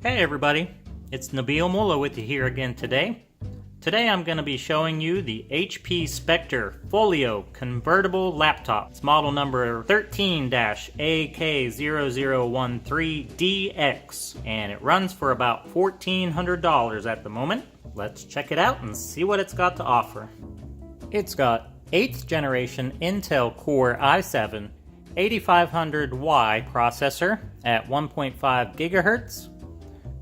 Hey everybody, it's Nabil Mullah with you here again today. Today I'm going to be showing you the HP Spectre Folio convertible laptop. It's model number 13-AK0013DX and it runs for about $1,400 at the moment. Let's check it out and see what it's got to offer. It's got 8th generation Intel Core i7 8500Y processor at 1.5 GHz,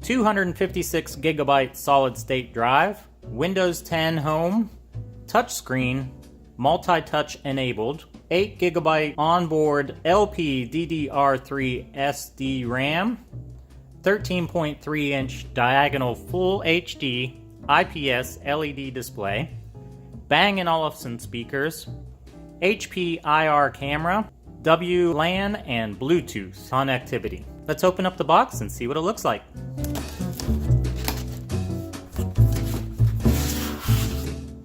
256 GB solid-state drive, Windows 10 Home, touchscreen, multi-touch enabled, 8 GB onboard LPDDR3 SD RAM, 13.3-inch diagonal Full HD IPS LED display, Bang & Olufsen speakers, HP IR camera, WLAN and Bluetooth connectivity. Let's open up the box and see what it looks like.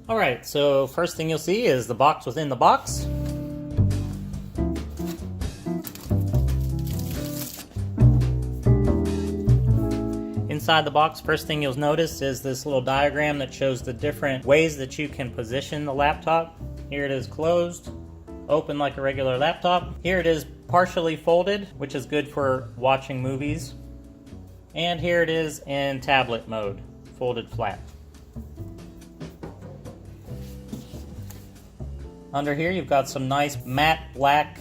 Alright, so first thing you'll see is the box within the box. Inside the box, first thing you'll notice is this little diagram that shows the different ways that you can position the laptop. Here it is closed, open like a regular laptop. Here it is partially folded, which is good for watching movies. And here it is in tablet mode, folded flat. Under here you've got some nice matte black,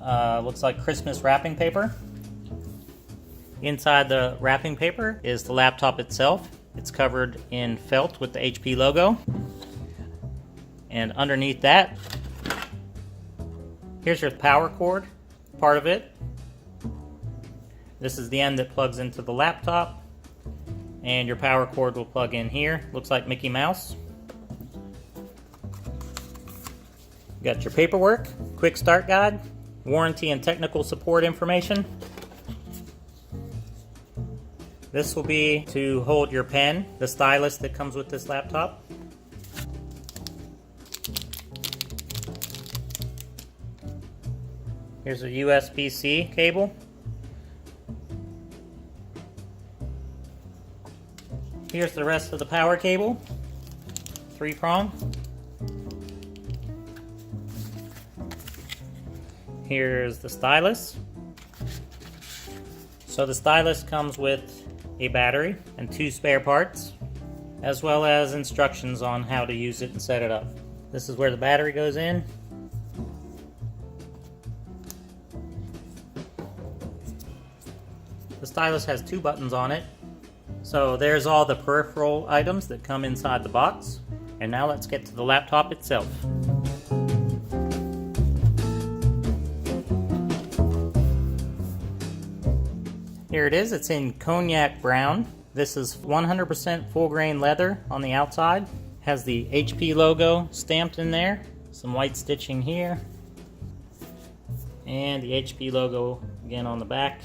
looks like Christmas wrapping paper. Inside the wrapping paper is the laptop itself. It's covered in felt with the HP logo. And underneath that, here's your power cord, part of it. This is the end that plugs into the laptop. And your power cord will plug in here. Looks like Mickey Mouse. Got your paperwork, quick start guide, warranty and technical support information. This will be to hold your pen, the stylus that comes with this laptop. Here's a USB-C cable. Here's the rest of the power cable, 3-prong. Here's the stylus. So the stylus comes with a battery and 2 spare parts, as well as instructions on how to use it and set it up. This is where the battery goes in. The stylus has 2 buttons on it. So there's all the peripheral items that come inside the box. And now let's get to the laptop itself. Here it is, it's in cognac brown. This is 100% full grain leather on the outside. Has the HP logo stamped in there. Some white stitching here. And the HP logo again on the back.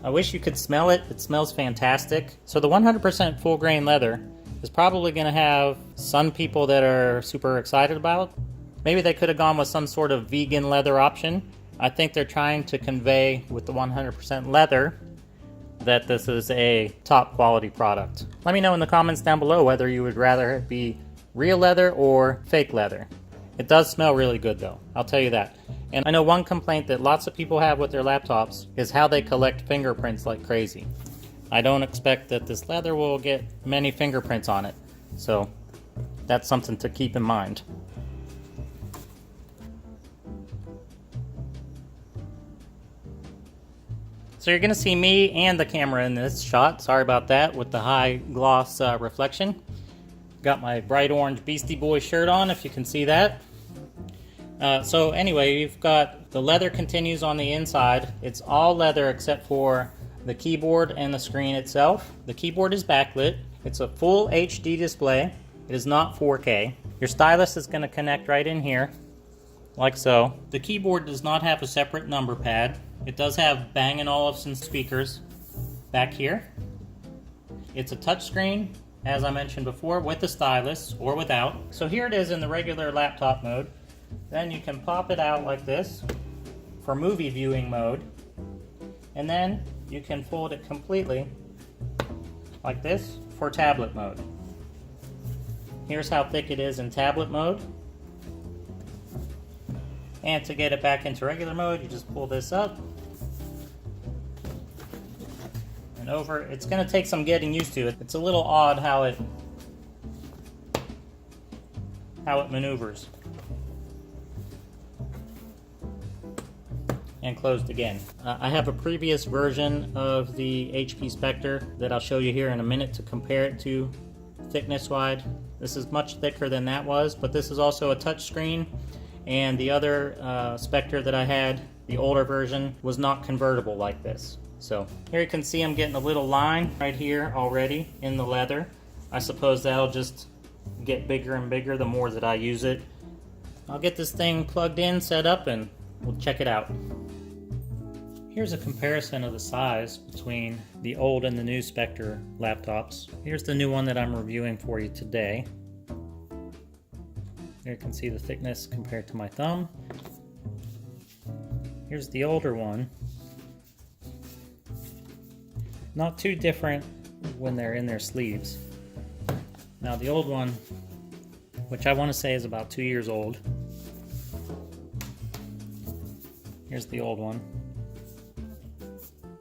I wish you could smell it. It smells fantastic. So the 100% full grain leather is probably going to have some people that are super excited about. Maybe they could have gone with some sort of vegan leather option. I think they're trying to convey with the 100% leather that this is a top quality product. Let me know in the comments down below whether you would rather it be real leather or fake leather. It does smell really good though, I'll tell you that. And I know one complaint that lots of people have with their laptops is how they collect fingerprints like crazy. I don't expect that this leather will get many fingerprints on it, so that's something to keep in mind. So you're gonna see me and the camera in this shot. Sorry about that with the high gloss reflection. Got my bright orange Beastie Boys shirt on, if you can see that. So anyway, you've got the leather continues on the inside. It's all leather except for the keyboard and the screen itself. The keyboard is backlit. It's a full HD display. It is not 4K. Your stylus is gonna connect right in here, like so. The keyboard does not have a separate number pad. It does have Bang & Olufsen speakers back here. It's a touchscreen, as I mentioned before, with the stylus or without. So here it is in the regular laptop mode. Then you can pop it out like this for movie viewing mode. And then you can fold it completely like this for tablet mode. Here's how thick it is in tablet mode. And to get it back into regular mode, you just pull this up and over. It's going to take some getting used to. It's a little odd how it maneuvers. And closed again. I have a previous version of the HP Spectre that I'll show you here in a minute to compare it to thickness-wise. This is much thicker than that was, but this is also a touch screen, and the other Spectre that I had, the older version, was not convertible like this. So here you can see I'm getting a little line right here already in the leather. I suppose that'll just get bigger and bigger the more that I use it. I'll get this thing plugged in, set up, and we'll check it out. Here's a comparison of the size between the old and the new Spectre laptops. Here's the new one that I'm reviewing for you today. Here you can see the thickness compared to my thumb. Here's the older one. Not too different when they're in their sleeves. Now the old one, which I want to say is about 2 years old. Here's the old one.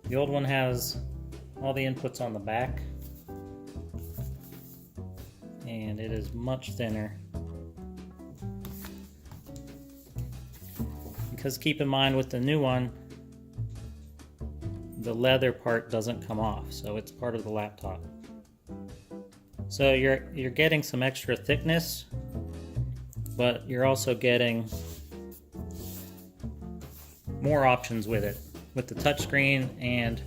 The old one has all the inputs on the back, and it is much thinner. Because keep in mind with the new one, the leather part doesn't come off, so it's part of the laptop. So you're getting some extra thickness, but you're also getting more options with it, with the touchscreen and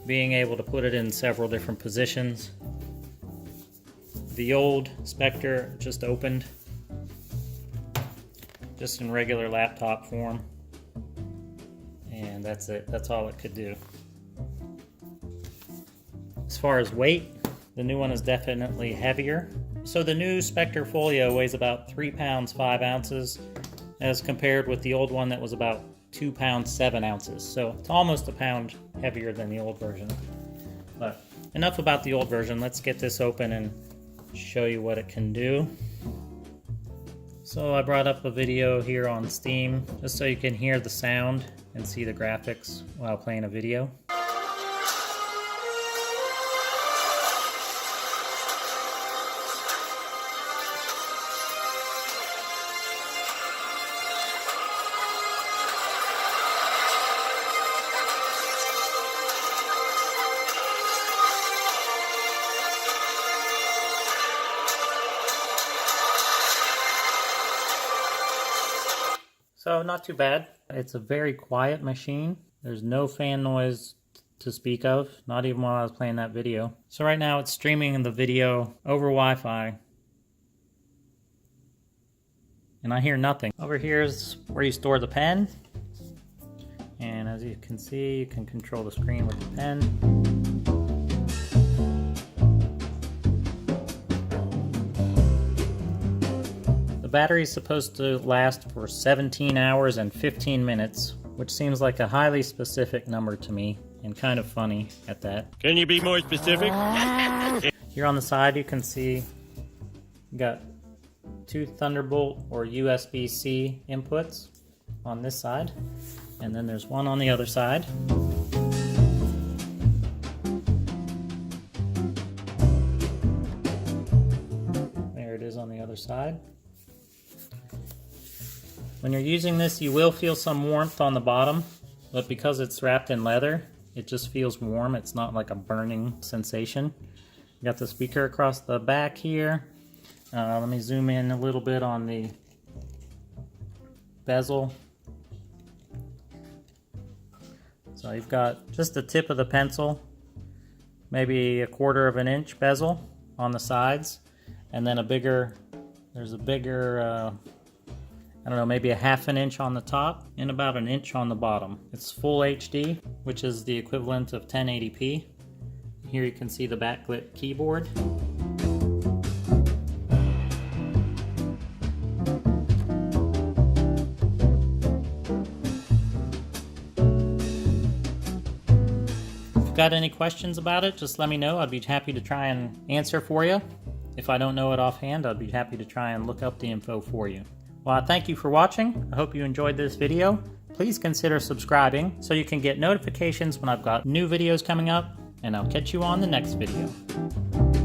being able to put it in several different positions. The old Spectre just opened, just in regular laptop form, and that's it. That's all it could do. As far as weight, the new one is definitely heavier. So the new Spectre Folio weighs about 3 pounds 5 ounces, as compared with the old one that was about 2 pounds 7 ounces. So it's almost a pound heavier than the old version. But enough about the old version. Let's get this open and show you what it can do. So I brought up a video here on Steam just so you can hear the sound and see the graphics while playing a video. So not too bad. It's a very quiet machine. There's no fan noise to speak of, not even while I was playing that video. So right now it's streaming the video over Wi-Fi, and I hear nothing. Over here is where you store the pen, and as you can see, you can control the screen with the pen. The battery is supposed to last for 17 hours and 15 minutes, which seems like a highly specific number to me, and kind of funny at that. Can you be more specific? Here on the side you can see you got 2 Thunderbolt or USB-C inputs on this side, and then there's one on the other side. There it is on the other side. When you're using this, you will feel some warmth on the bottom, but because it's wrapped in leather, it just feels warm. It's not like a burning sensation. You got the speaker across the back here. Let me zoom in a little bit on the bezel. So you've got just the tip of the pencil, maybe 1/4 of an inch bezel on the sides, and then there's a bigger, I don't know, maybe 1/2 inch on the top and about 1 inch on the bottom. It's full HD, which is the equivalent of 1080p. Here you can see the backlit keyboard. got any questions about it, just let me know. I'd be happy to try and answer for you. If I don't know it offhand, I'd be happy to try and look up the info for you. Well, I thank you for watching. I hope you enjoyed this video. Please consider subscribing so you can get notifications when I've got new videos coming up, and I'll catch you on the next video.